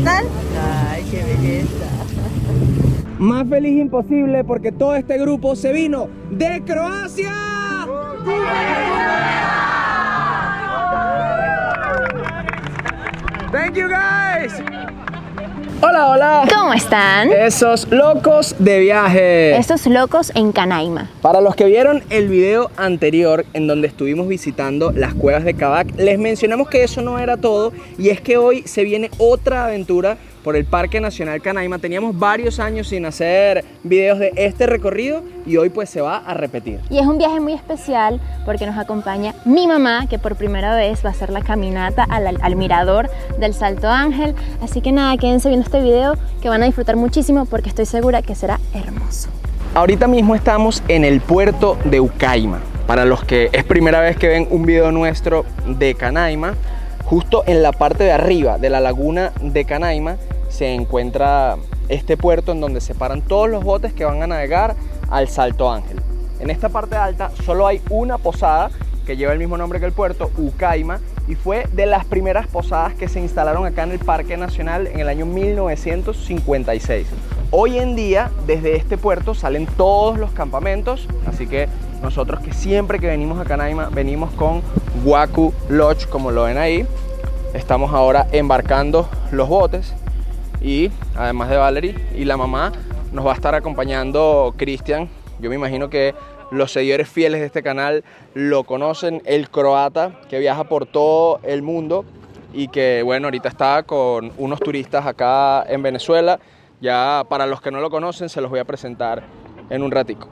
tal? Ay, qué belleza. Más feliz imposible porque todo este grupo se vino de Croacia. Thank you guys. Hola, hola. ¿Cómo están? Esos locos de viaje. Estos locos en Canaima. Para los que vieron el video anterior en donde estuvimos visitando las cuevas de Kavak, les mencionamos que eso no era todo y es que hoy se viene otra aventura por el Parque Nacional Canaima. Teníamos varios años sin hacer videos de este recorrido y hoy pues se va a repetir. Y es un viaje muy especial porque nos acompaña mi mamá, que por primera vez va a hacer la caminata al mirador del Salto Ángel. Así que nada, quédense viendo este video que van a disfrutar muchísimo porque estoy segura que será hermoso. Ahorita mismo estamos en el puerto de Ucayma. Para los que es primera vez que ven un video nuestro de Canaima, justo en la parte de arriba de la laguna de Canaima se encuentra este puerto en donde se paran todos los botes que van a navegar al Salto Ángel. En esta parte alta solo hay una posada que lleva el mismo nombre que el puerto, Ucayma, y fue de las primeras posadas que se instalaron acá en el Parque Nacional en el año 1956. Hoy en día, desde este puerto salen todos los campamentos, así que nosotros que siempre que venimos a Canaima venimos con Waku Lodge, como lo ven ahí. Estamos ahora embarcando los botes y además de Valerie y la mamá nos va a estar acompañando Cristian. Yo me imagino que los seguidores fieles de este canal lo conocen, el croata que viaja por todo el mundo y que bueno, ahorita está con unos turistas acá en Venezuela. Ya para los que no lo conocen se los voy a presentar en un ratico.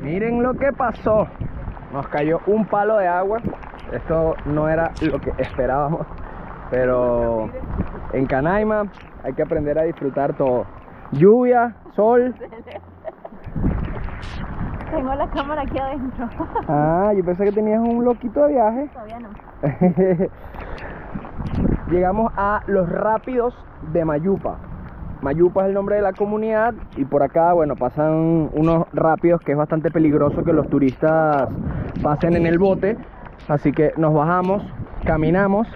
Miren lo que pasó. Nos cayó un palo de agua. Esto no era lo que esperábamos, pero en Canaima hay que aprender a disfrutar todo. Lluvia, sol. Tengo la cámara aquí adentro. Ah, yo pensé que tenías un loquito de viaje. Todavía no. Llegamos a los rápidos de Mayupa. Mayupa es el nombre de la comunidad y por acá, bueno, pasan unos rápidos que es bastante peligroso que los turistas pasen en el bote. Así que nos bajamos, caminamos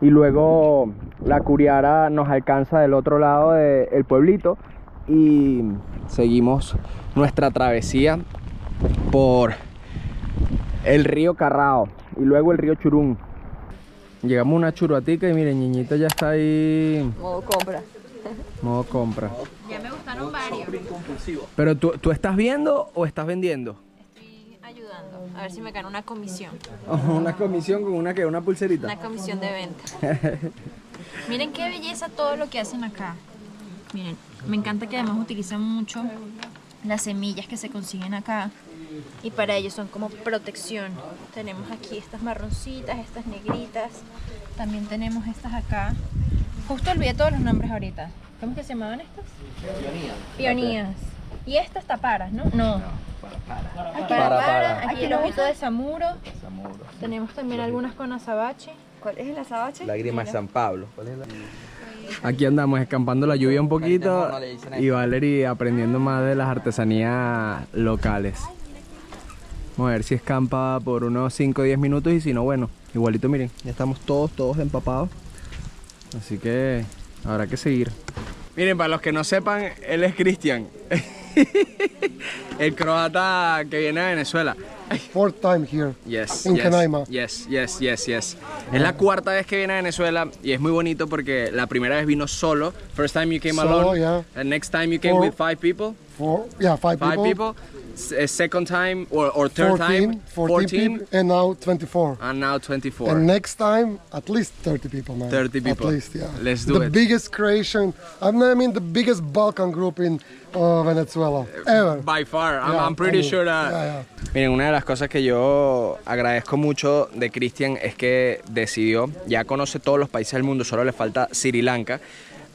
y luego la curiara nos alcanza del otro lado del pueblito y seguimos nuestra travesía por el río Carrao y luego el río Churún. Llegamos a una churuatica y miren, Ñiñita ya está ahí. Modo compra. Modo compra. Ya me gustaron varios. Pero ¿tú estás viendo o estás vendiendo? Estoy ayudando. A ver si me gano una comisión. Una comisión con una pulserita. Una comisión de venta. Miren qué belleza todo lo que hacen acá. Miren, me encanta que además utilizan mucho las semillas que se consiguen acá. Y para ellos son como protección. Tenemos aquí estas marroncitas, estas negritas. También tenemos estas acá. Justo olvidé todos los nombres ahorita. ¿Cómo que se llamaban estas? Pionías. Y estas taparas, ¿no? No. Para. Aquí el ojito de samuro. Tenemos también algunas con azabache. ¿Cuál es el azabache? Lágrimas de San Pablo. Aquí andamos escampando la lluvia un poquito y Valerie aprendiendo más de las artesanías locales. Vamos a ver si escampa por unos 5 o 10 minutos y si no, bueno, igualito miren, ya estamos todos empapados. Así que habrá que seguir. Miren, para los que no sepan, él es Cristian. El croata que viene de Venezuela. Fourth time here in Canaima. Yes. Es la cuarta vez que viene a Venezuela y es muy bonito porque la primera vez vino solo. First time you came alone. Yeah. And next time you came with 5 people. Five people. Second time or third 14 people, and now 24. And now 24. And next time, at least 30 people, man. 30 people. At least, yeah. Let's do the it. biggest Croatian, I mean the biggest Balkan group in Venezuela ever. By far, Yeah, I'm pretty I mean, sure that... yeah. Miren, una de las cosas que yo agradezco mucho de Cristian es que decidió, ya conoce todos los países del mundo, solo le falta Sri Lanka,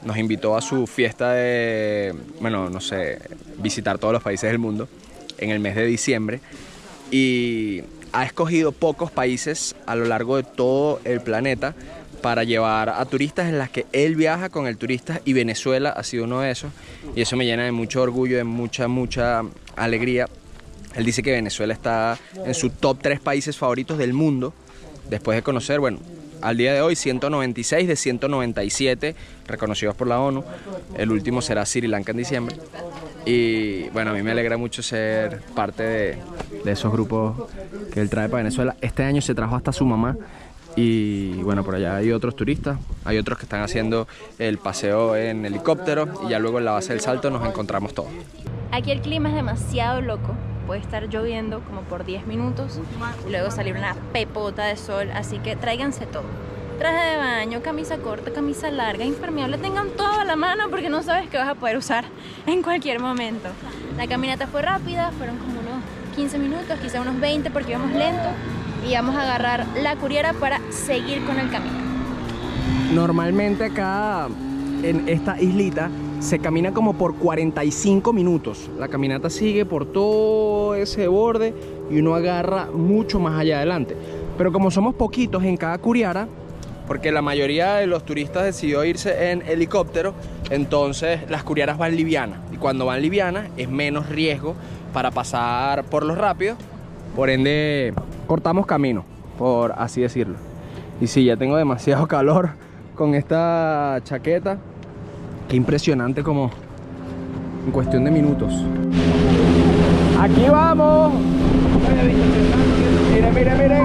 nos invitó a su fiesta de, bueno, no sé, visitar todos los países del mundo en el mes de diciembre, y ha escogido pocos países a lo largo de todo el planeta para llevar a turistas en las que él viaja con el turista, y Venezuela ha sido uno de esos, y eso me llena de mucho orgullo, de mucha alegría. Él dice que Venezuela está en su top 3 países favoritos del mundo, después de conocer, bueno, al día de hoy 196 de 197 reconocidos por la ONU. El último será Sri Lanka en diciembre. Y bueno, a mí me alegra mucho ser parte de esos grupos que él trae para Venezuela. Este año se trajo hasta su mamá. Y bueno, por allá hay otros turistas, hay otros que están haciendo el paseo en helicóptero, y ya luego en la base del Salto nos encontramos todos. Aquí el clima es demasiado loco. Puede estar lloviendo como por 10 minutos y luego salir una pepota de sol, así que tráiganse todo. Traje de baño, camisa corta, camisa larga, impermeable, tengan todo a la mano porque no sabes qué vas a poder usar en cualquier momento. La caminata fue rápida, fueron como unos 15 minutos, quizá unos 20 porque íbamos lento, y vamos a agarrar la Curiara para seguir con el camino. Normalmente acá en esta islita se camina como por 45 minutos. La caminata sigue por todo ese borde y uno agarra mucho más allá adelante. Pero como somos poquitos en cada Curiara, porque la mayoría de los turistas decidió irse en helicóptero, entonces las Curiaras van livianas. Y cuando van livianas es menos riesgo para pasar por los rápidos. Por ende, cortamos camino, por así decirlo. Y sí, ya tengo demasiado calor con esta chaqueta. Qué impresionante, como en cuestión de minutos. ¡Aquí vamos! ¡Miren, miren, miren!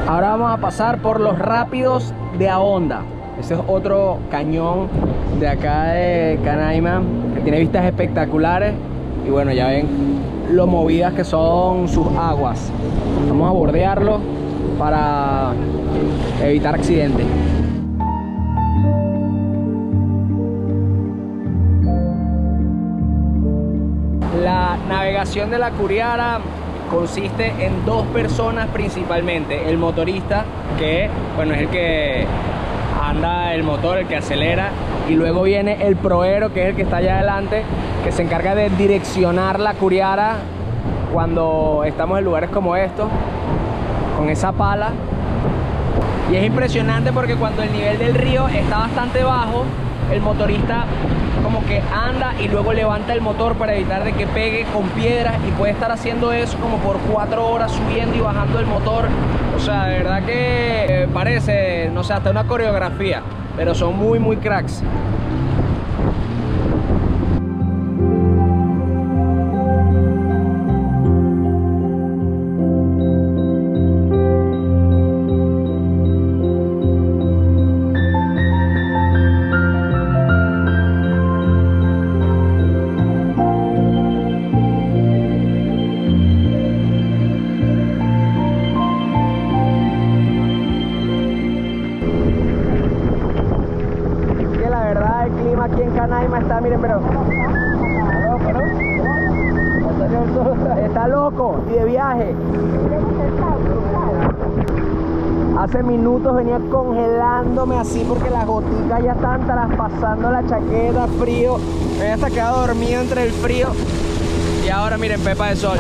Ahora vamos a pasar por los rápidos de Ahonda. Ese es otro cañón de acá de Canaima que tiene vistas espectaculares, y bueno, ya ven lo movidas que son sus aguas. Vamos a bordearlo para evitar accidentes. La navegación de la Curiara consiste en dos personas principalmente: el motorista, que bueno, es el que anda el motor, el que acelera, y luego viene el proero, que es el que está allá adelante, que se encarga de direccionar la Curiara cuando estamos en lugares como estos, con esa pala. Y es impresionante porque cuando el nivel del río está bastante bajo, el motorista como que anda y luego levanta el motor para evitar de que pegue con piedras, y puede estar haciendo eso como por 4 horas, subiendo y bajando el motor. O sea, de verdad que parece, no sé, hasta una coreografía, pero son muy cracks. Aquí en Canaima está, miren, pero está loco y de viaje. Hace minutos venía congelándome así porque las goticas ya están traspasando la chaqueta, frío. Me había hasta quedado dormido entre el frío, y ahora miren, pepa de sol.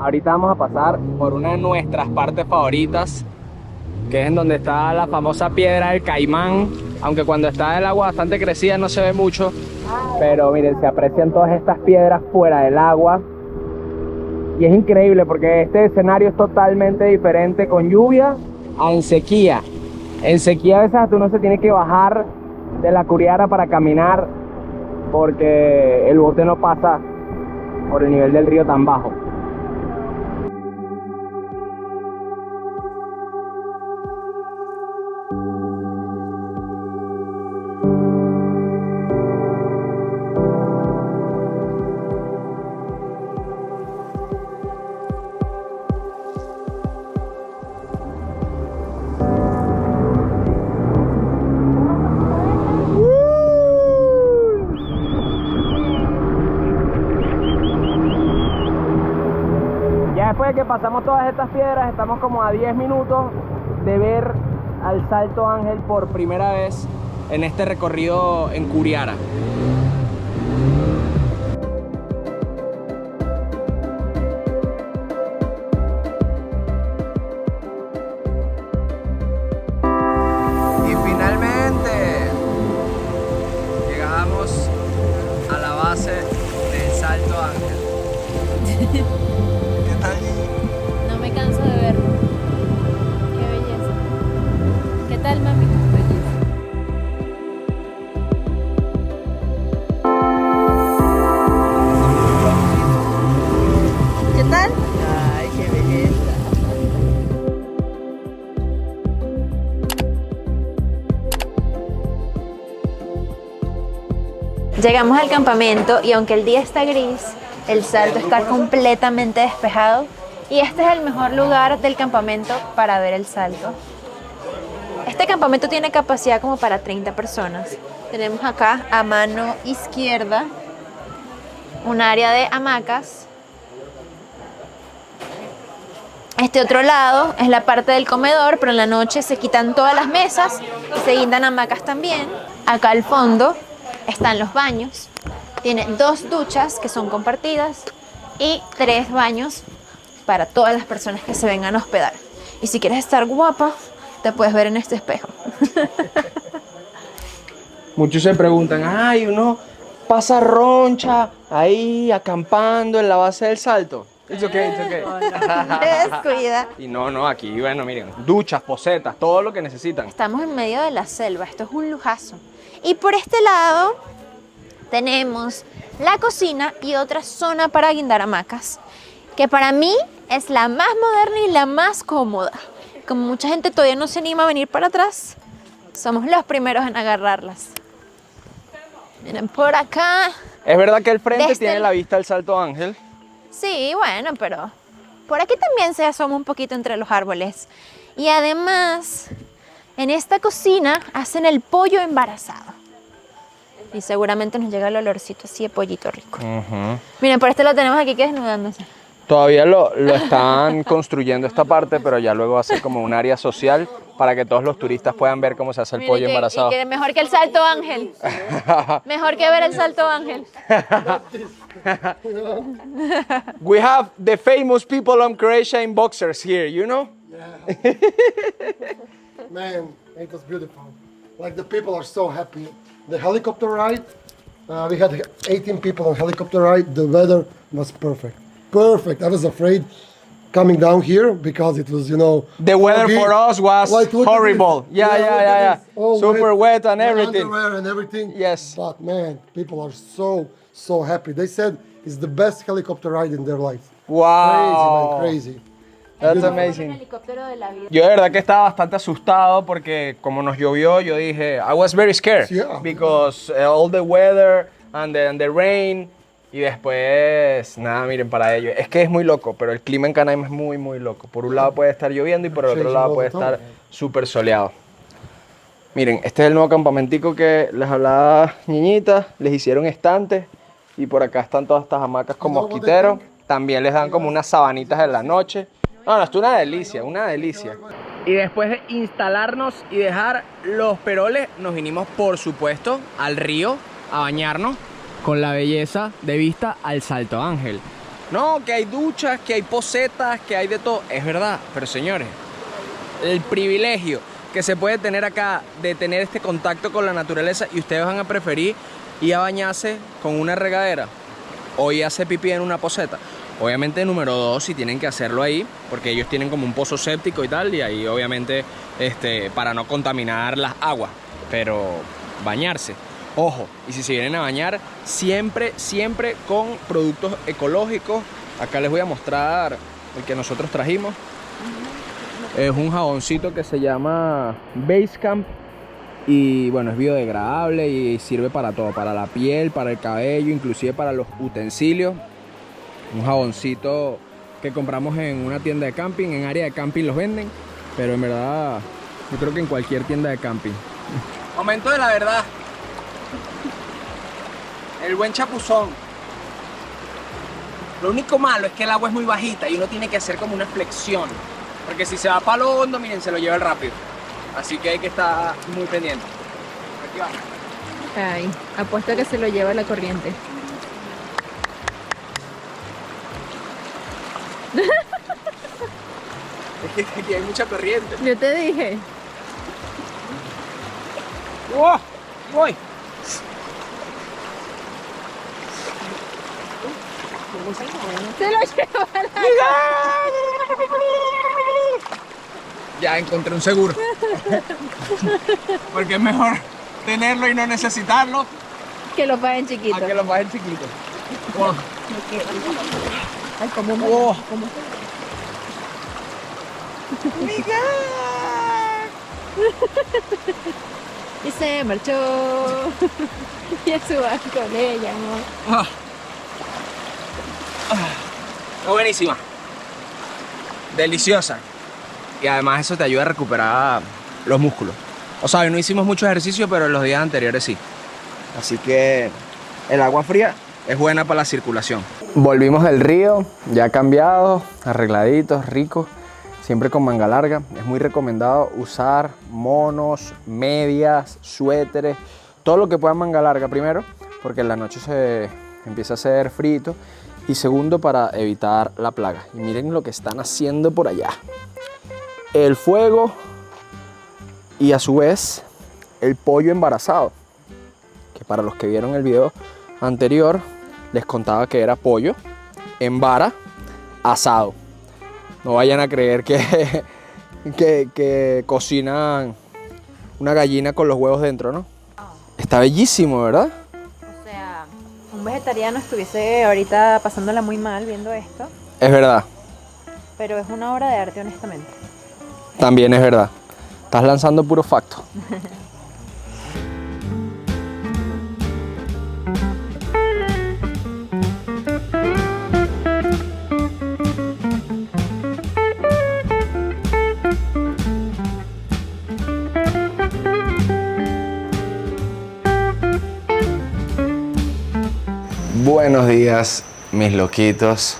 ahorita vamos a pasar por una de nuestras partes favoritas, que es en donde está la famosa piedra del Caimán, aunque cuando está el agua bastante crecida no se ve mucho, pero miren, se aprecian todas estas piedras fuera del agua. Y es increíble porque este escenario es totalmente diferente con lluvia a en sequía. En sequía a veces hasta uno se tiene que bajar de la curiara para caminar porque el bote no pasa por el nivel del río tan bajo. Después de que pasamos todas estas piedras, estamos como a 10 minutos de ver al Salto Ángel por primera vez en este recorrido en Curiara. Y finalmente llegamos a la base del Salto Ángel. No me canso de verlo. Qué belleza. ¿Qué tal, mami? ¿Qué tal? Ay, qué belleza. Llegamos al campamento y aunque el día está gris, el salto está completamente despejado y este es el mejor lugar del campamento para ver el salto. Este campamento tiene capacidad como para 30 personas. Tenemos acá a mano izquierda un área de hamacas. Este otro lado es la parte del comedor, pero en la noche se quitan todas las mesas y se guindan hamacas también. Acá al fondo están los baños. Tiene 2 duchas que son compartidas y 3 baños para todas las personas que se vengan a hospedar. Y si quieres estar guapa, te puedes ver en este espejo. Muchos se preguntan, ay, uno pasa roncha ahí acampando en la base del Salto. It's okay, it's okay. Descuida. Y no, aquí, bueno, miren, duchas, posetas, todo lo que necesitan. Estamos en medio de la selva, esto es un lujazo. Y por este lado tenemos la cocina y otra zona para guindar hamacas, que para mí es la más moderna y la más cómoda. Como mucha gente todavía no se anima a venir para atrás, somos los primeros en agarrarlas. Miren por acá. Es verdad que el frente Desde tiene el- la vista al Salto Ángel. Sí, bueno, pero por aquí también se asoma un poquito entre los árboles. Y además, en esta cocina hacen el pollo embarazado. Y seguramente nos llega el olorcito así de pollito rico. Miren, por este lo tenemos aquí que desnudándose. Todavía lo están construyendo esta parte, pero ya luego va a ser como un área social para que todos los turistas puedan ver cómo se hace el Miren pollo embarazado. Y que mejor que el Salto Ángel. Mejor que ver el Salto Ángel. We have the famous people on Croatia in boxers here, you know? Man, it was beautiful. Like the people are so happy. The helicopter ride, we had 18 people on helicopter ride. The weather was perfect. Perfect. I was afraid coming down here because it was, you know, The weather foggy. for us was Like, look at horrible. this. Yeah. look at this. All Super wet and my everything. underwear and everything. Yes. But man, people are so happy. They said it's the best helicopter ride in their life. Wow. Crazy, man, crazy. That's El amazing. helicóptero de la vida. Yo de verdad que estaba bastante asustado porque como nos llovió, yo dije, I was very scared Yeah. because all the weather and the rain. Y después, nada, miren, para ello. Es que es muy loco, pero el clima en Canaima es muy loco. Por un lado puede estar lloviendo y por el otro Changing lado all puede the time. estar súper soleado. Miren, este es el nuevo campamentico que les hablaba Niñita. Les hicieron estantes y por acá están todas estas hamacas con You know what they mosquiteros. También les dan como unas sabanitas en la noche. No, esto es una delicia, una delicia. Y después de instalarnos y dejar los peroles, nos vinimos, por supuesto, al río a bañarnos con la belleza de vista al Salto Ángel. No, que hay duchas, que hay posetas, que hay de todo. Es verdad, pero señores, el privilegio que se puede tener acá de tener este contacto con la naturaleza y ustedes van a preferir ir a bañarse con una regadera o ir a hacer pipí en una poseta. Obviamente, número 2, si tienen que hacerlo ahí, porque ellos tienen como un pozo séptico y tal, y ahí obviamente para no contaminar las aguas, pero bañarse. Ojo, y si se vienen a bañar, siempre con productos ecológicos. Acá les voy a mostrar el que nosotros trajimos. Es un jaboncito que se llama Basecamp y bueno, es biodegradable y sirve para todo, para la piel, para el cabello, inclusive para los utensilios. Un jaboncito que compramos en una tienda de camping, en área de camping los venden, pero en verdad yo creo que en cualquier tienda de camping. Momento de la verdad. El buen chapuzón. Lo único malo es que el agua es muy bajita y uno tiene que hacer como una flexión. Porque si se va para lo hondo, miren, se lo lleva el rápido. Así que hay que estar muy pendiente. Aquí va. Ay, apuesto a que se lo lleva la corriente. Es que aquí hay mucha corriente. Yo te dije. ¡Oh! ¡Voy! Se lo lleva la... Ya encontré un seguro. Porque es mejor tenerlo y no necesitarlo Que lo paguen chiquito. a que lo paguen chiquito. Oh. Ay, como un... Oh. como- Y se marchó. Y a su barco le llamó. Ah. Está buenísima. Deliciosa. Y además eso te ayuda a recuperar los músculos. O sea, hoy no hicimos mucho ejercicio, pero en los días anteriores sí. Así que el agua fría es buena para la circulación. Volvimos del río, ya cambiados, arregladitos, ricos, siempre con manga larga. Es muy recomendado usar monos, medias, suéteres, todo lo que pueda manga larga primero, porque en la noche se empieza a hacer frito. Y segundo, para evitar la plaga. Y miren lo que están haciendo por allá. El fuego y a su vez el pollo embarazado. Que para los que vieron el video anterior, les contaba que era pollo en vara asado. No vayan a creer que cocinan una gallina con los huevos dentro, ¿no? Está bellísimo, ¿verdad? O sea, un vegetariano estuviese ahorita pasándola muy mal viendo esto, Es verdad, pero es una obra de arte, honestamente. también es verdad. Estás lanzando puro facto. Buenos días, mis loquitos.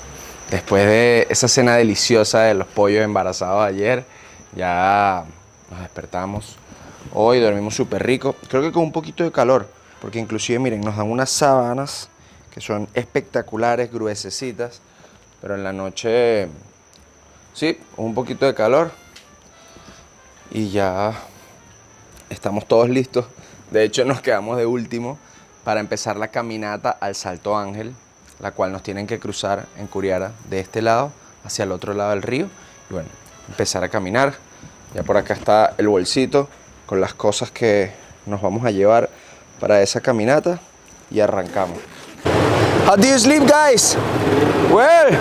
Después de esa cena deliciosa de los pollos embarazados ayer, ya nos despertamos. Hoy dormimos súper rico. Creo que con un poquito de calor, porque inclusive, miren, nos dan unas sábanas que son espectaculares, gruesecitas. Pero en la noche, sí, un poquito de calor. Y ya estamos todos listos. De hecho, nos quedamos de último para empezar la caminata al Salto Ángel, la cual nos tienen que cruzar en Curiara de este lado hacia el otro lado del río. Y bueno, empezar a caminar. Ya por acá está el bolsito con las cosas que nos vamos a llevar para esa caminata y arrancamos. How do you sleep, guys? Well.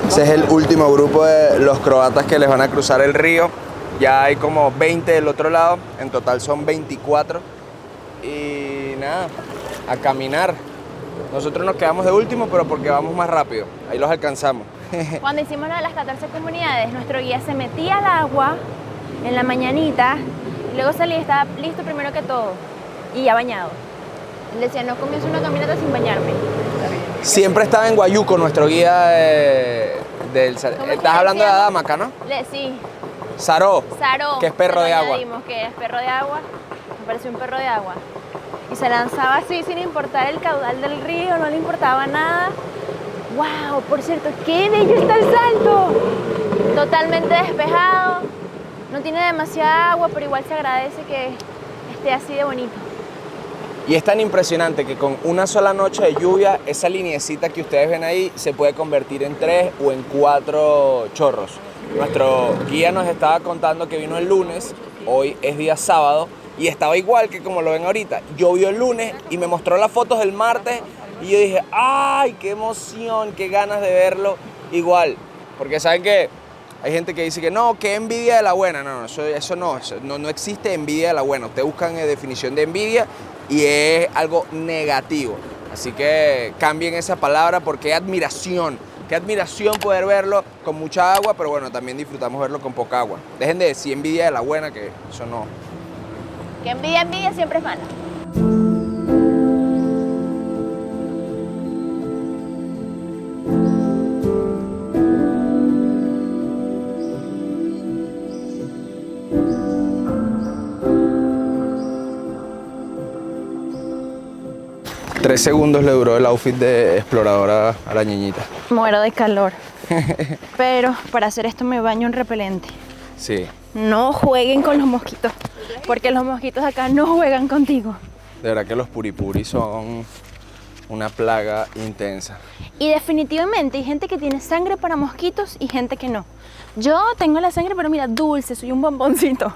Ese es el último grupo de los croatas que les van a cruzar el río. Ya hay como 20 del otro lado, en total son 24. Y nada, a caminar. Nosotros nos quedamos de último, pero porque vamos más rápido. Ahí los alcanzamos. Cuando hicimos lo de las 14 comunidades, nuestro guía se metía al agua en la mañanita y luego salía y estaba listo primero que todo y ya bañado. Él decía, no comienzo una caminata sin bañarme. Siempre estaba en Guayuco, nuestro guía del... Estás hablando de Adamaca, ¿no? Sí, Saró. Saró. Que es perro se lo de agua. añadimos, que es perro de agua. Me pareció un perro de agua. y se lanzaba así sin importar el caudal del río, no le importaba nada. ¡Wow! Por cierto, ¡qué bello está el salto! Totalmente despejado, no tiene demasiada agua, pero igual se agradece que esté así de bonito. Y es tan impresionante que con una sola noche de lluvia, esa lineecita que ustedes ven ahí se puede convertir en 3 o en 4 chorros. Nuestro guía nos estaba contando que vino el lunes, hoy es día sábado, y estaba igual que como lo ven ahorita. Llovió el lunes y me mostró las fotos del martes y yo dije, ¡ay, qué emoción, qué ganas de verlo igual! Porque saben que hay gente que dice que no, que envidia de la buena. No, eso no existe envidia de la buena. Ustedes buscan definición de envidia y es algo negativo. Así que cambien esa palabra porque es admiración. Qué admiración poder verlo con mucha agua, pero bueno, también disfrutamos verlo con poca agua. Dejen de decir envidia de la buena, que eso no. Que envidia siempre es mala. 3 segundos le duró el outfit de exploradora a la niñita. Muero de calor. Pero para hacer esto me baño en repelente. Sí. No jueguen con los mosquitos, porque los mosquitos acá no juegan contigo. De verdad que los puripuri son una plaga intensa. Y definitivamente hay gente que tiene sangre para mosquitos y gente que no. Yo tengo la sangre, pero mira, dulce, soy un bomboncito,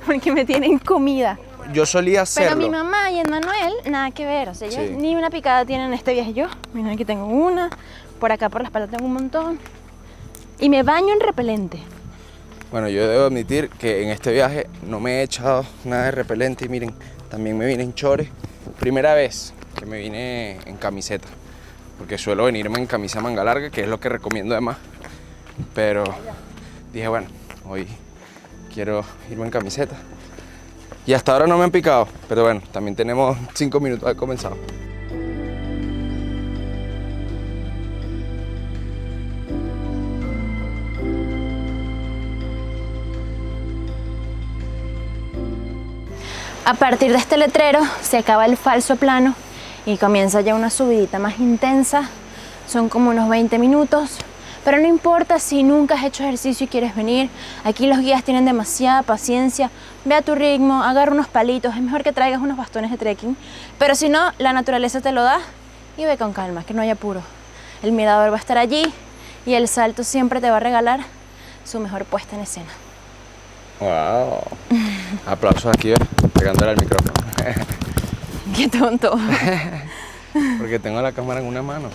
porque me tienen comida. Yo solía hacerlo. Pero mi mamá y Emmanuel, nada que ver, o sea, ellos Sí. ni una picada tienen en este viaje. Yo, mira, aquí tengo una, por acá por la espalda tengo un montón. Y me baño en repelente. Bueno, yo debo admitir que en este viaje no me he echado nada de repelente y miren, también me vine en chores. Primera vez que me vine en camiseta, porque suelo venirme en camisa manga larga, que es lo que recomiendo además. Pero dije, bueno, hoy quiero irme en camiseta. Y hasta ahora no me han picado, pero bueno, también tenemos 5 minutos de comenzado. A partir de este letrero se acaba el falso plano y comienza ya una subidita más intensa. Son como unos 20 minutos, pero no importa si nunca has hecho ejercicio y quieres venir. Aquí los guías tienen demasiada paciencia. Ve a tu ritmo, agarra unos palitos. Es mejor que traigas unos bastones de trekking, pero si no, la naturaleza te lo da y ve con calma, que no hay apuro. El mirador va a estar allí y el salto siempre te va a regalar su mejor puesta en escena. ¡Wow! Aplausos aquí, pegándole al micrófono. ¡Qué tonto! Porque tengo la cámara en una mano.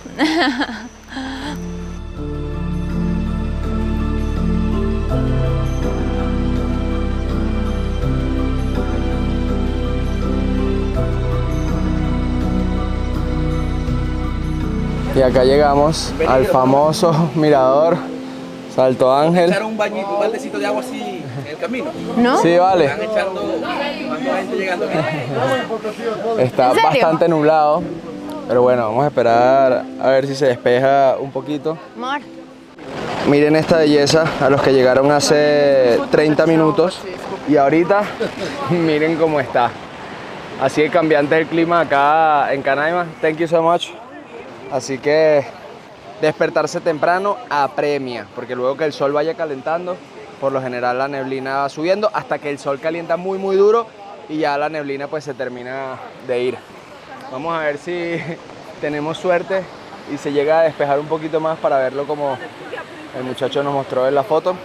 Y acá llegamos al famoso mirador Salto Ángel. ¿Echaron un bañito, un baldecito de agua así en el camino? ¿No? Sí, vale. Están echando cuando la gente llegando aquí. Está ¿En serio? bastante nublado, pero bueno, vamos a esperar a ver si se despeja un poquito. Amor. Miren esta belleza a los que llegaron hace 30 minutos y ahorita miren cómo está. Así de cambiante es el clima acá en Canaima. Thank you so much. Así que despertarse temprano apremia, porque luego que el sol vaya calentando, por lo general la neblina va subiendo hasta que el sol calienta muy muy duro y ya la neblina pues se termina de ir. Vamos a ver si tenemos suerte y se llega a despejar un poquito más para verlo como el muchacho nos mostró en la foto.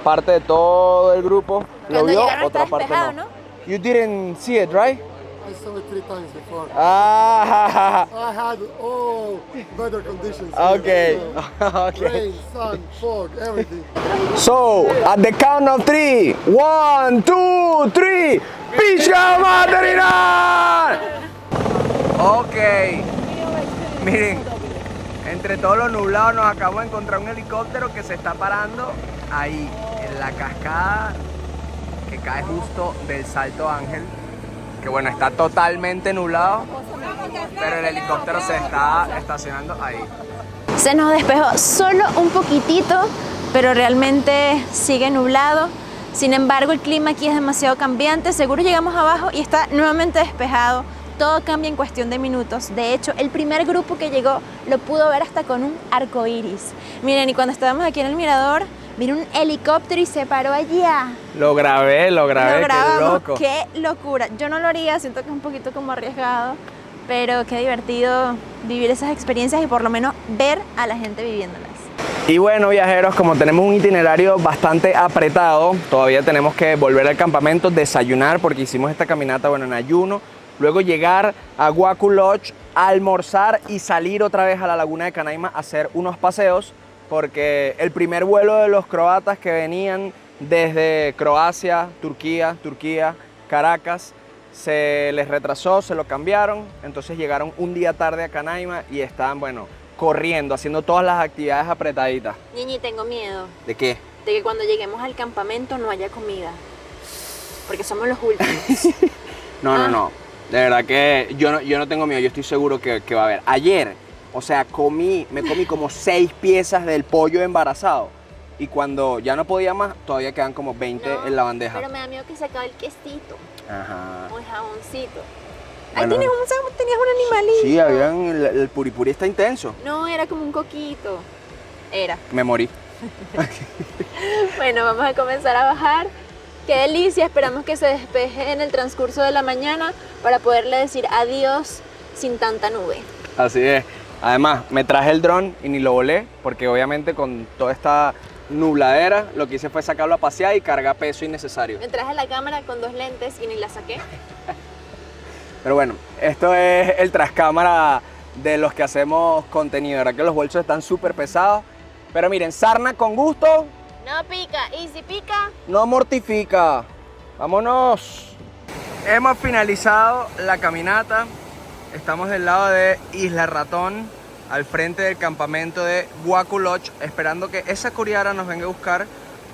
Parte de todo el grupo lo Cuando vio, llegaron otra está parte despejado, no. ¿no? You didn't see it, right? I saw it 3 times before. Ah, I had all weather conditions. okay. here, Okay. rain, sun, fog, everything. So, at the count of 3, 1, 2, 3, ¡Pisca Material! Ok, miren, entre todo lo nublado nos acabamos de encontrar un helicóptero que se está parando ahí, en la cascada que cae justo del Salto Ángel, que bueno, está totalmente nublado, pero el helicóptero se está estacionando ahí. Se nos despejó solo un poquitito, pero realmente sigue nublado. Sin embargo, el clima aquí es demasiado cambiante. Seguro llegamos abajo y está nuevamente despejado. todo cambia en cuestión de minutos. De hecho, el primer grupo que llegó lo pudo ver hasta con un arco iris. Miren, y cuando estábamos aquí en el mirador, vino un helicóptero y se paró allá. Lo grabé, Lo qué grabamos. loco. Qué locura. Yo no lo haría, siento que es un poquito como arriesgado, pero qué divertido vivir esas experiencias y por lo menos ver a la gente viviéndolas. Y bueno, viajeros, como tenemos un itinerario bastante apretado, todavía tenemos que volver al campamento, desayunar porque hicimos esta caminata, bueno, en ayuno, luego llegar a Waiku Lodge, almorzar y salir otra vez a la laguna de Canaima a hacer unos paseos, porque el primer vuelo de los croatas que venían desde Croacia, Turquía, Caracas, se les retrasó, se lo cambiaron, entonces llegaron un día tarde a Canaima y están, bueno, corriendo, haciendo todas las actividades apretaditas. Niñi, tengo miedo ¿De qué? de que cuando lleguemos al campamento no haya comida, porque somos los últimos. No. De verdad que yo no tengo miedo, yo estoy seguro que va a haber. Ayer, o sea, me comí como 6 piezas del pollo embarazado. Y cuando ya no podía más, todavía quedan como 20 No, en la bandeja. Pero me da miedo que se acabe el quesito Ajá. o el jaboncito. Bueno. Ahí tenías un animalito. Sí, el puripuri está intenso. No, era como un coquito. Era. Me morí. Bueno, vamos a comenzar a bajar. Qué delicia, esperamos que se despeje en el transcurso de la mañana para poderle decir adiós sin tanta nube. Así es. Además, me traje el dron y ni lo volé, porque obviamente con toda esta nubladera, lo que hice fue sacarlo a pasear y cargar peso innecesario. Me traje la cámara con 2 lentes y ni la saqué. Pero bueno, esto es el tras cámara de los que hacemos contenido. ¿Verdad que los bolsos están súper pesados? Pero miren, sarna con gusto No pica, y si pica, no mortifica. ¡Vámonos! Hemos finalizado la caminata. Estamos del lado de Isla Ratón, al frente del campamento de Waiku Lodge, esperando que esa curiara nos venga a buscar,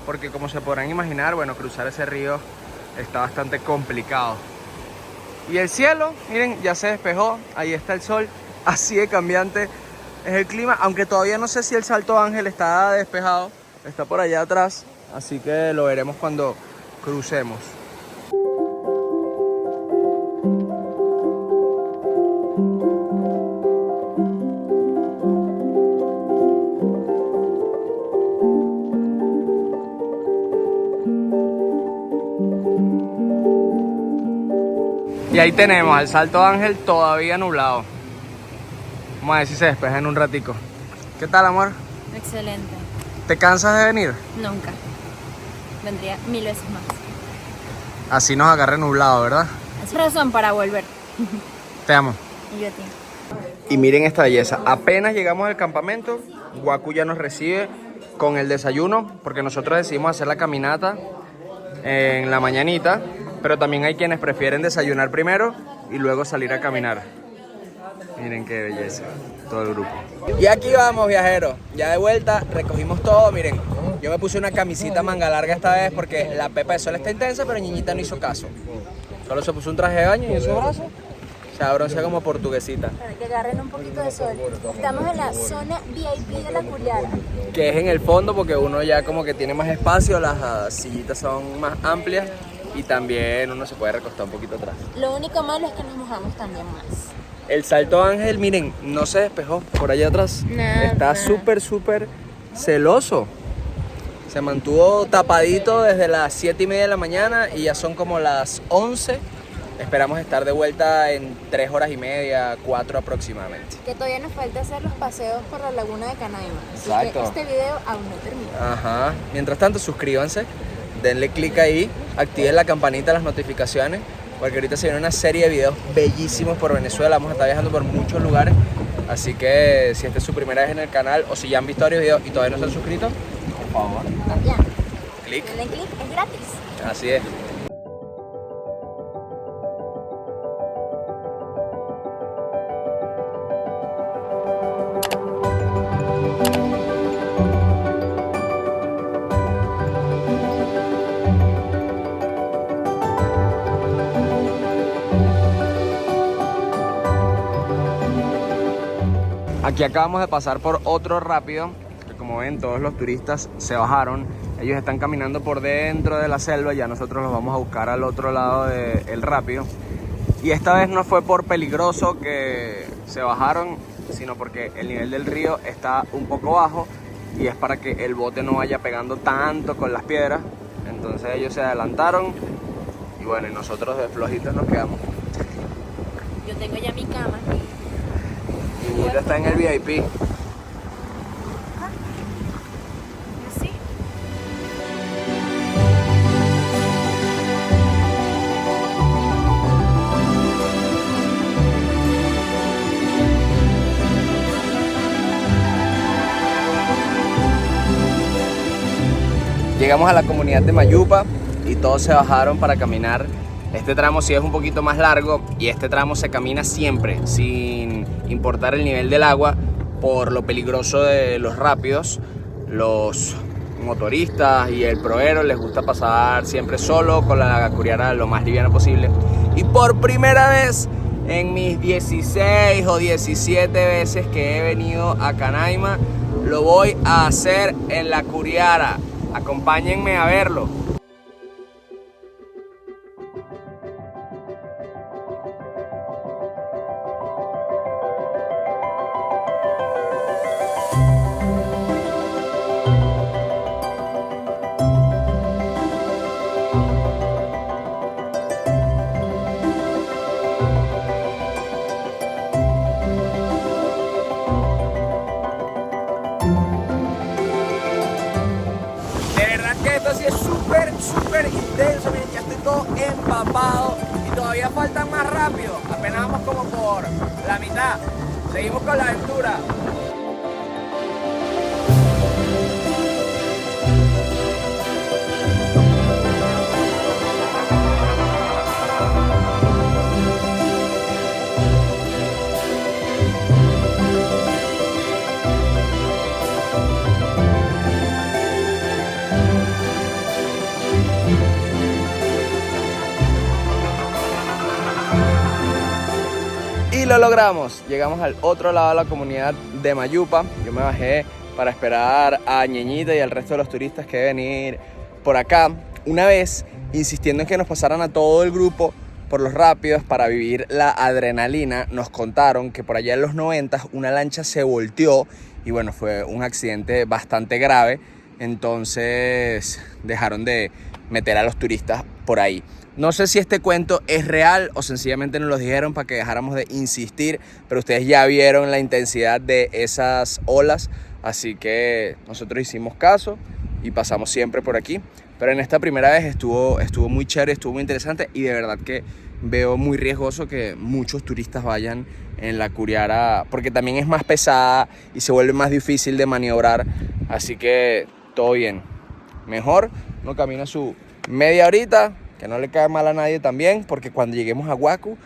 porque como se podrán imaginar, bueno, cruzar ese río está bastante complicado. Y el cielo, miren, ya se despejó, ahí está el sol, así de cambiante es el clima, aunque todavía no sé si el Salto Ángel está despejado, está por allá atrás, así que lo veremos cuando crucemos. Y ahí tenemos al Salto Ángel todavía nublado. Vamos a ver si se despeja en un ratico. ¿Qué tal, amor? excelente. ¿Te cansas de venir? Nunca. Vendría 1000 veces más. Así nos agarre nublado, ¿verdad? Es razón para volver. Te amo. Y yo a ti. Y miren esta belleza. Apenas llegamos al campamento, Waiku ya nos recibe con el desayuno, porque nosotros decidimos hacer la caminata en la mañanita, pero también hay quienes prefieren desayunar primero y luego salir a caminar. Miren qué belleza, todo el grupo. Y aquí vamos, viajeros. Ya de vuelta, recogimos todo. Miren, yo me puse una camisita manga larga esta vez porque la pepa de sol está intensa, pero Ñiñita no hizo caso. Solo se puso un traje de baño y en su brazo se broncea como portuguesita. Para que agarren un poquito de sol. Estamos en la zona VIP de la Curiara. Que es en el fondo porque uno ya como que tiene más espacio, las sillitas son más amplias y también uno se puede recostar un poquito atrás. Lo único malo es que nos mojamos también más. El Salto Ángel, miren, no se despejó por allá atrás. Nada. Está súper celoso. Se mantuvo tapadito desde las 7:30 de la mañana y ya son como las 11. Esperamos estar de vuelta en 3 horas y media, 4 aproximadamente. Que todavía nos falta hacer los paseos por la laguna de Canaima. Así Exacto. que este video aún no termina. Ajá. Mientras tanto, suscríbanse, denle click ahí, activen la campanita de las notificaciones, porque ahorita se viene una serie de videos bellísimos por Venezuela. Vamos a estar viajando por muchos lugares. Así que si esta es su primera vez en el canal o si ya han visto varios videos y todavía no se han suscrito, por favor, Ya. click. Denle click, es gratis. Así es. Aquí acabamos de pasar por otro rápido, que como ven todos los turistas se bajaron. Ellos están caminando por dentro de la selva, ya nosotros los vamos a buscar al otro lado del rápido. Y esta vez no fue por peligroso que se bajaron, sino porque el nivel del río está un poco bajo y es para que el bote no vaya pegando tanto con las piedras. Entonces ellos se adelantaron y bueno, y nosotros de flojitos nos quedamos. Yo tengo ya mi cama. Y Nita está en el VIP. ¿Así? Llegamos a la comunidad de Mayupa y todos se bajaron para caminar. Este tramo sí es un poquito más largo y este tramo se camina siempre sin importar el nivel del agua por lo peligroso de los rápidos. Los motoristas y el proero les gusta pasar siempre solo con la curiara lo más liviana posible. Y por primera vez en mis 16 o 17 veces que he venido a Canaima, lo voy a hacer en la curiara. Acompáñenme a verlo. Esto sí es súper intenso, miren, ya estoy todo empapado y todavía faltan más rápido, apenas vamos como por la mitad, seguimos con la aventura. Y lo logramos, llegamos al otro lado de la comunidad de Mayupa. Yo me bajé para esperar a Ñeñita y al resto de los turistas que deben ir por acá. Una vez, insistiendo en que nos pasaran a todo el grupo por los rápidos para vivir la adrenalina, nos contaron que por allá en los 90 una lancha se volteó y bueno, fue un accidente bastante grave. Entonces dejaron de meter a los turistas por ahí. No sé si este cuento es real o sencillamente nos lo dijeron para que dejáramos de insistir, pero ustedes ya vieron la intensidad de esas olas, así que nosotros hicimos caso y pasamos siempre por aquí. Pero en esta primera vez estuvo muy chévere, estuvo muy interesante y de verdad que veo muy riesgoso que muchos turistas vayan en la curiara porque también es más pesada y se vuelve más difícil de maniobrar, así que todo bien. Mejor no camina su media horita, que no le cae mal a nadie también, porque cuando lleguemos a Huacu,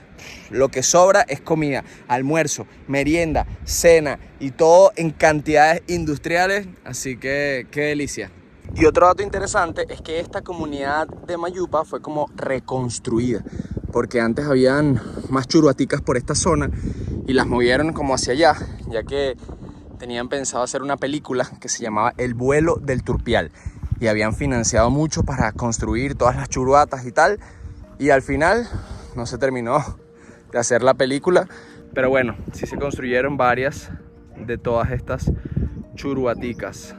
lo que sobra es comida, almuerzo, merienda, cena y todo en cantidades industriales, así que qué delicia. Y otro dato interesante es que esta comunidad de Mayupa fue como reconstruida, porque antes habían más churuaticas por esta zona y las movieron como hacia allá, ya que tenían pensado hacer una película que se llamaba El vuelo del turpial. Y habían financiado mucho para construir todas las churuatas y tal. Y al final no se terminó de hacer la película. Pero bueno, sí se construyeron varias de todas estas churuaticas.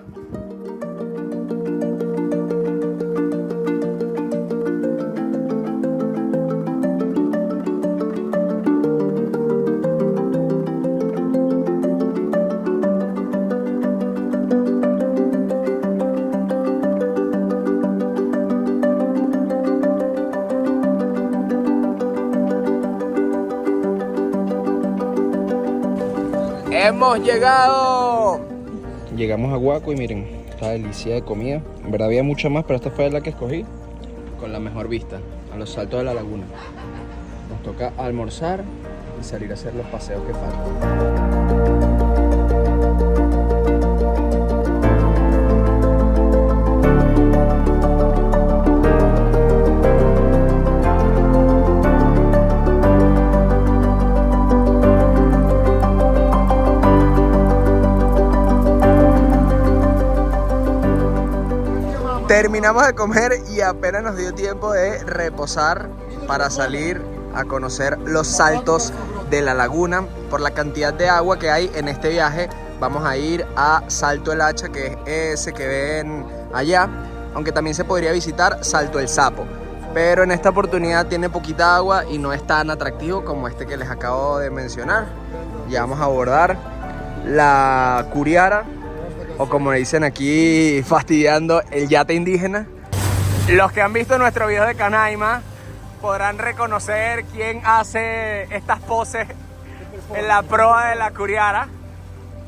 ¡Hemos llegado! Llegamos a Huacu y miren, esta delicia de comida. En verdad había mucha más, pero esta fue la que escogí con la mejor vista, a los saltos de la laguna. Nos toca almorzar y salir a hacer los paseos que faltan. Terminamos de comer y apenas nos dio tiempo de reposar para salir a conocer los saltos de la laguna. Por la cantidad de agua que hay en este viaje, vamos a ir a Salto el Hacha, que es ese que ven allá, aunque también se podría visitar Salto el Sapo. Pero en esta oportunidad tiene poquita agua y no es tan atractivo como este que les acabo de mencionar. Ya vamos a abordar la Curiara, o como dicen aquí fastidiando, el yate indígena. Los que han visto nuestro video de Canaima podrán reconocer quién hace estas poses en la proa de la Curiara.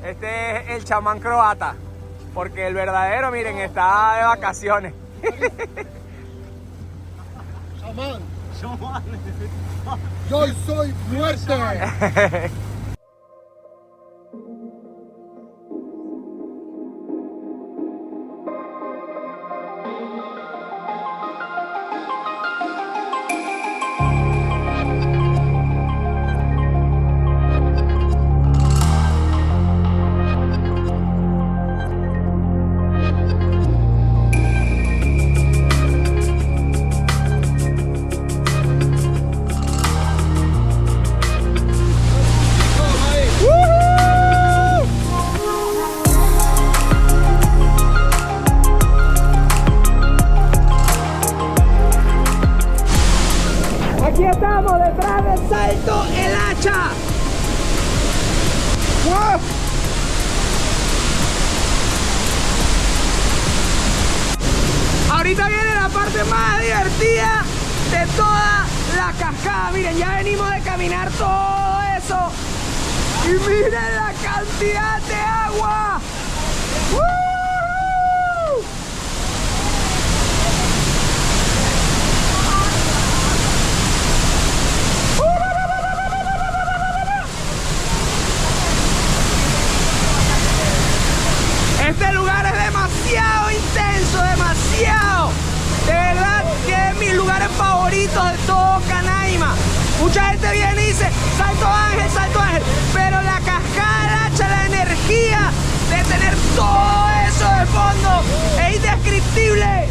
Este es el chamán croata, porque el verdadero, miren, está de vacaciones. Chamán. Yo soy muerte. Aquí estamos detrás de Salto el Hacha. ¡Wow! Ahorita viene la parte más divertida de toda la cascada. Miren, ya venimos de caminar todo eso. Y miren la cantidad de agua. ¡Woo! Este lugar es demasiado intenso, demasiado. De verdad que es mis lugares favoritos de todo Canaima. Mucha gente viene y dice, Salto Ángel, pero la cascada del Hacha, la energía de tener todo eso de fondo es indescriptible.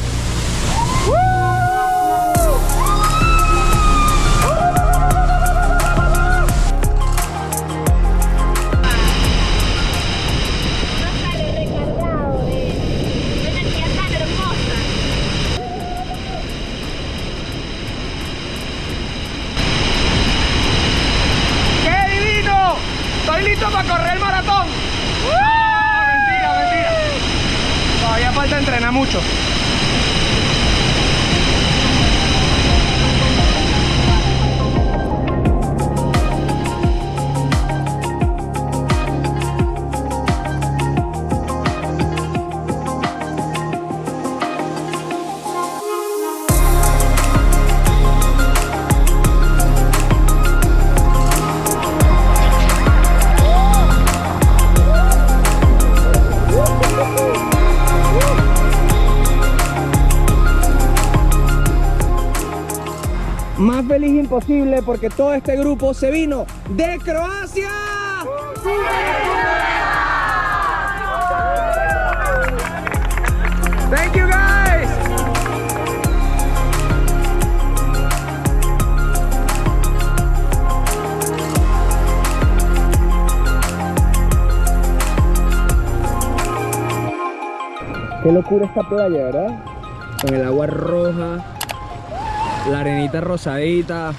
Estoy listo para correr el maratón. Mentira. Todavía falta entrenar mucho. Más feliz imposible porque todo este grupo se vino de Croacia. Thank you guys. Qué locura esta playa, ¿verdad? Con el agua roja, la arenita rosadita.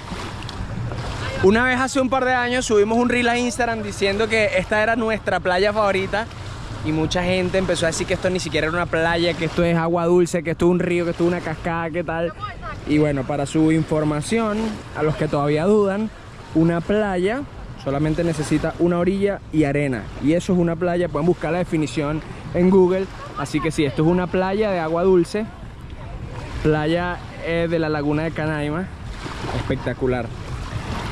Una vez hace un par de años subimos un reel a Instagram diciendo que esta era nuestra playa favorita y mucha gente empezó a decir que esto ni siquiera era una playa, que esto es agua dulce, que esto es un río, que esto es una cascada, ¿qué tal? Y bueno, para su información, a los que todavía dudan, una playa solamente necesita una orilla y arena, y eso es una playa. Pueden buscar la definición en Google. Así que sí, esto es una playa de agua dulce, playa de la laguna de Canaima, espectacular.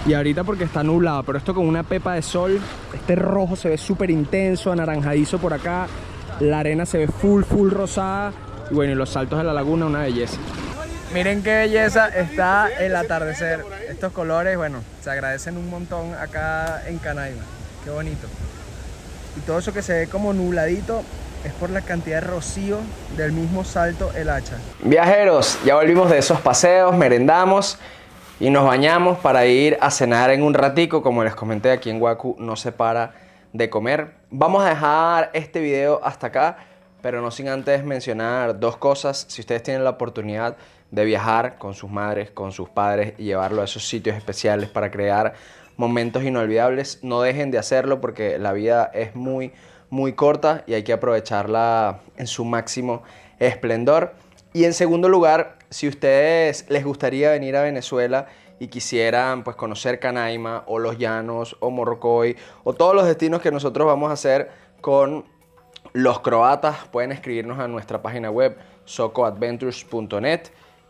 Y ahorita porque está nublado, pero esto con una pepa de sol, este rojo se ve súper intenso, anaranjadizo por acá, la arena se ve full rosada, y bueno, y los saltos de la laguna, una belleza. Miren qué belleza está el atardecer. Estos colores, bueno, se agradecen un montón acá en Canaima. Qué bonito. Y todo eso que se ve como nubladito es por la cantidad de rocío del mismo Salto el Hacha. Viajeros, ya volvimos de esos paseos, merendamos y nos bañamos para ir a cenar en un ratico. Como les comenté, aquí en Waku no se para de comer. Vamos a dejar este video hasta acá, pero no sin antes mencionar dos cosas. Si ustedes tienen la oportunidad de viajar con sus madres, con sus padres y llevarlo a esos sitios especiales para crear momentos inolvidables, no dejen de hacerlo, porque la vida es muy corta y hay que aprovecharla en su máximo esplendor. Y en segundo lugar, si ustedes les gustaría venir a Venezuela y quisieran pues conocer Canaima o Los Llanos o Morrocoy o todos los destinos que nosotros vamos a hacer con los croatas, pueden escribirnos a nuestra página web socoadventures.net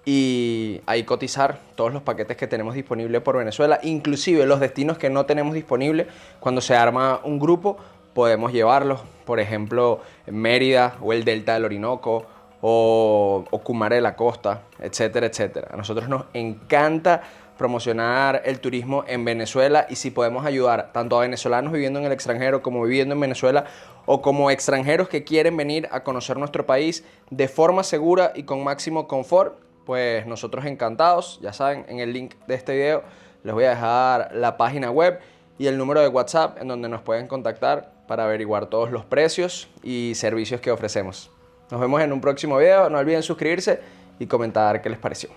y ahí cotizar todos los paquetes que tenemos disponibles por Venezuela, inclusive los destinos que no tenemos disponibles. Cuando se arma un grupo podemos llevarlos, por ejemplo Mérida o el Delta del Orinoco o Cumare de la Costa, etcétera, etcétera. A nosotros nos encanta promocionar el turismo en Venezuela, y si podemos ayudar tanto a venezolanos viviendo en el extranjero como viviendo en Venezuela, o como extranjeros que quieren venir a conocer nuestro país de forma segura y con máximo confort, pues nosotros encantados. Ya saben, en el link de este video les voy a dejar la página web y el número de WhatsApp en donde nos pueden contactar para averiguar todos los precios y servicios que ofrecemos. Nos vemos en un próximo video. No olviden suscribirse y comentar qué les pareció.